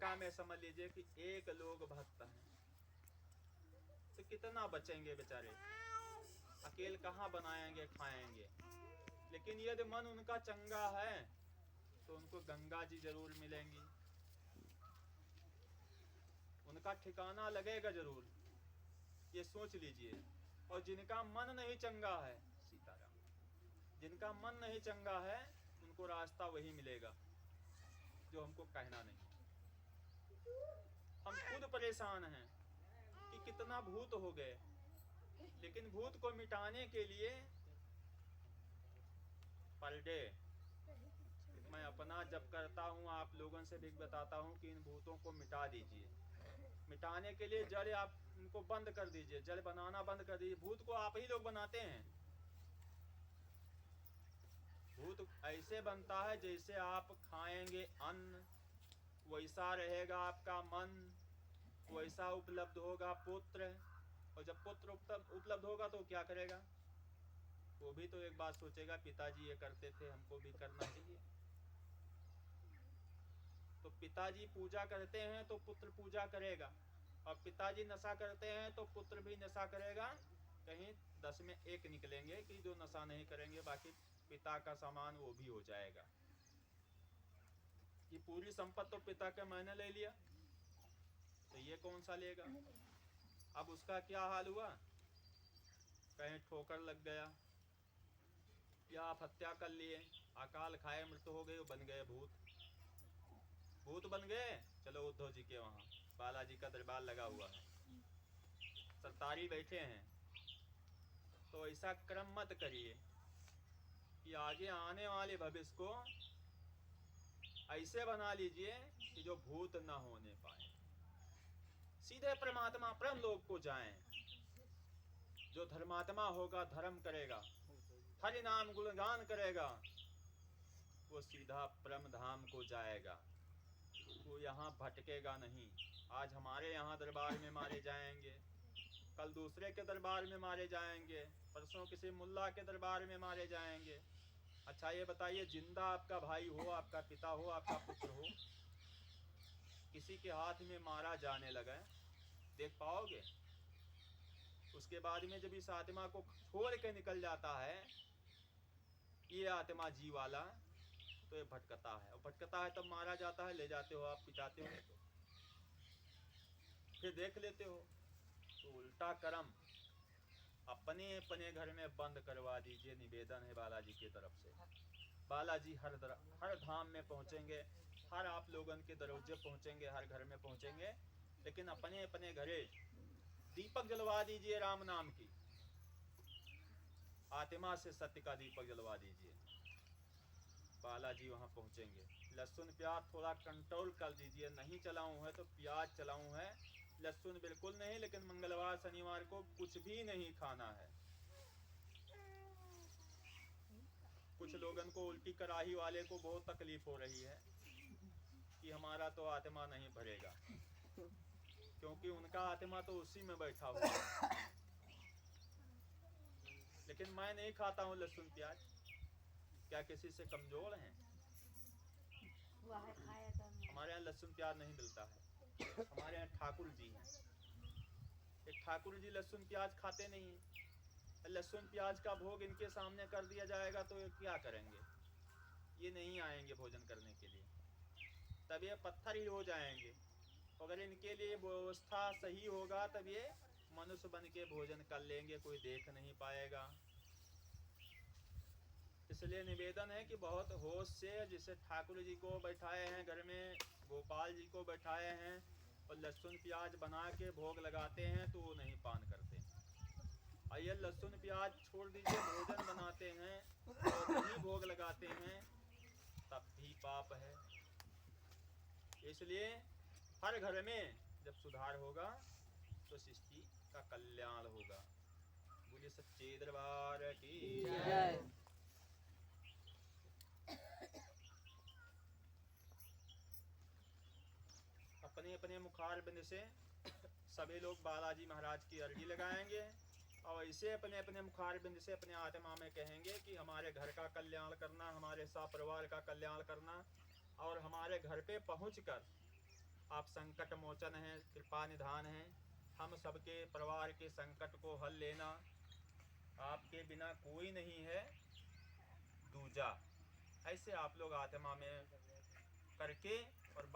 लंका में समझ लीजिए कि 1 लोग भक्त हैं, तो कितना बचेंगे बेचारे, अकेले कहाँ बनाएंगे खाएंगे। लेकिन यदि मन उनका चंगा है तो उनको गंगा जी जरूर मिलेंगी, उनका ठिकाना लगेगा जरूर, ये सोच लीजिए। और जिनका मन नहीं चंगा है, सीताराम, जिनका मन नहीं चंगा है उनको रास्ता वही मिलेगा जो हमको कहना नहीं। हम खुद परेशान हैं कि कितना भूत हो गए, लेकिन भूत को मिटाने के लिए पर डे मैं अपना जप करता हूँ, आप लोगों से भी बताता हूँ कि इन भूतों को मिटा दीजिए। मिटाने के लिए जड़ आप इनको बंद कर दीजिए, जड़ बनाना बंद कर दीजिए। भूत को आप ही लोग बनाते हैं। भूत ऐसे बनता है जैसे आप खाएंगे अन्न वैसा रहेगा आपका मन, वैसा उपलब्ध होगा पुत्र। और जब पुत्र उपलब्ध होगा तो क्या करेगा, वो भी तो एक बात सोचेगा, पिताजी ये करते थे हमको भी करना चाहिए। तो पिताजी पूजा करते हैं तो पुत्र पूजा करेगा, और पिताजी नशा करते हैं तो पुत्र भी नशा करेगा। कहीं 10 में 1 निकलेंगे कि जो नशा नहीं करेंगे, बाकी पिता का सामान वो भी हो जाएगा। ये पूरी संपत्ति तो पिता के मैंने ले लिया, तो ये कौन सा लेगा। अब उसका क्या हाल हुआ, कहीं ठोकर लग गया या आप हत्या कर लिए, अकाल खाए मृत्यु हो गई, बन गए भूत। भूत बन गए, चलो उद्धव जी के वहाँ बालाजी का दरबार लगा हुआ है, सरदारी बैठे हैं। तो ऐसा क्रम मत करिए कि आगे आने वाले भविष्य को ऐसे बना लीजिए कि जो भूत न होने पाए, सीधे परमात्मा परम लोक को जाएं। जो धर्मात्मा होगा, धर्म करेगा, हरि नाम गुणगान करेगा, वो सीधा परम धाम को जाएगा, वो यहाँ भटकेगा नहीं। आज हमारे यहाँ दरबार में मारे जाएंगे, कल दूसरे के दरबार में मारे जाएंगे, परसों किसी मुल्ला के दरबार में मारे जाएंगे। अच्छा ये बताइए, जिंदा आपका भाई हो, आपका पिता हो, आपका पुत्र हो, किसी के हाथ में मारा जाने लगा, देख पाओगे? उसके बाद में जब इस आत्मा को छोड़ के निकल जाता है ये आत्मा जी वाला, तो ये भटकता है, और भटकता है तब मारा जाता है, ले जाते हो आप, पिटाते हो, तो फिर देख लेते हो। तो उल्टा कर्म अपने अपने घर में बंद करवा दीजिए, निवेदन है बालाजी की तरफ से। बालाजी हर धाम में पहुंचेंगे, हर आप लोगन के दरवाजे पहुंचेंगे, हर घर में पहुंचेंगे, लेकिन अपने अपने घरे दीपक जलवा दीजिए, राम नाम की आत्मा से सत्य का दीपक जलवा दीजिए, बालाजी वहां पहुंचेंगे। लहसुन प्याज थोड़ा कंट्रोल कर दीजिए, नहीं चलाऊं है तो प्याज चलाऊं है, लहसुन बिल्कुल नहीं, लेकिन मंगलवार शनिवार को कुछ भी नहीं खाना है। कुछ लोगन को उल्टी कराही वाले को बहुत तकलीफ हो रही है कि हमारा तो आत्मा नहीं भरेगा, क्योंकि उनका आत्मा तो उसी में बैठा हुआ है। लेकिन मैं नहीं खाता हूँ लहसुन प्याज, क्या किसी से कमजोर हैं? हमारे यहाँ लहसुन प्याज नहीं मिलता है, हमारे यहाँ ठाकुर जी हैं, एक ठाकुर जी लहसुन प्याज खाते नहीं हैं। लहसुन प्याज का भोग इनके सामने कर दिया जाएगा तो ये क्या करेंगे, ये नहीं आएंगे भोजन करने के लिए, तब ये पत्थर ही हो जाएंगे। अगर इनके लिए व्यवस्था सही होगा तब ये मनुष्य बन के भोजन कर लेंगे, कोई देख नहीं पाएगा। इसलिए निवेदन है कि बहुत होश से, जिसे ठाकुर जी को बैठाए हैं घर में, गोपाल जी को बैठाए हैं और लहसुन प्याज बना के भोग लगाते हैं तो वो नहीं पान करते। और ये लहसुन प्याज छोड़ दीजिए, भोजन बनाते हैं और नहीं भोग लगाते हैं, तब भी पाप है। इसलिए हर घर में जब सुधार होगा तो सृष्टि का कल्याण होगा। बोलिए सच्चे दरबार की जय। अपने अपने मुखार बिंद से सभी लोग बालाजी महाराज की अर्जी लगाएंगे और ऐसे अपने अपने मुखार बिंद से अपने आत्मा में कहेंगे कि हमारे घर का कल्याण करना, हमारे सब परिवार का कल्याण करना, और हमारे घर पे पहुंचकर आप संकट मोचन हैं, कृपा निधान हैं। हम सबके परिवार के संकट को हल लेना, आपके बिना कोई नहीं है दूजा। ऐसे आप लोग आत्मा में करके और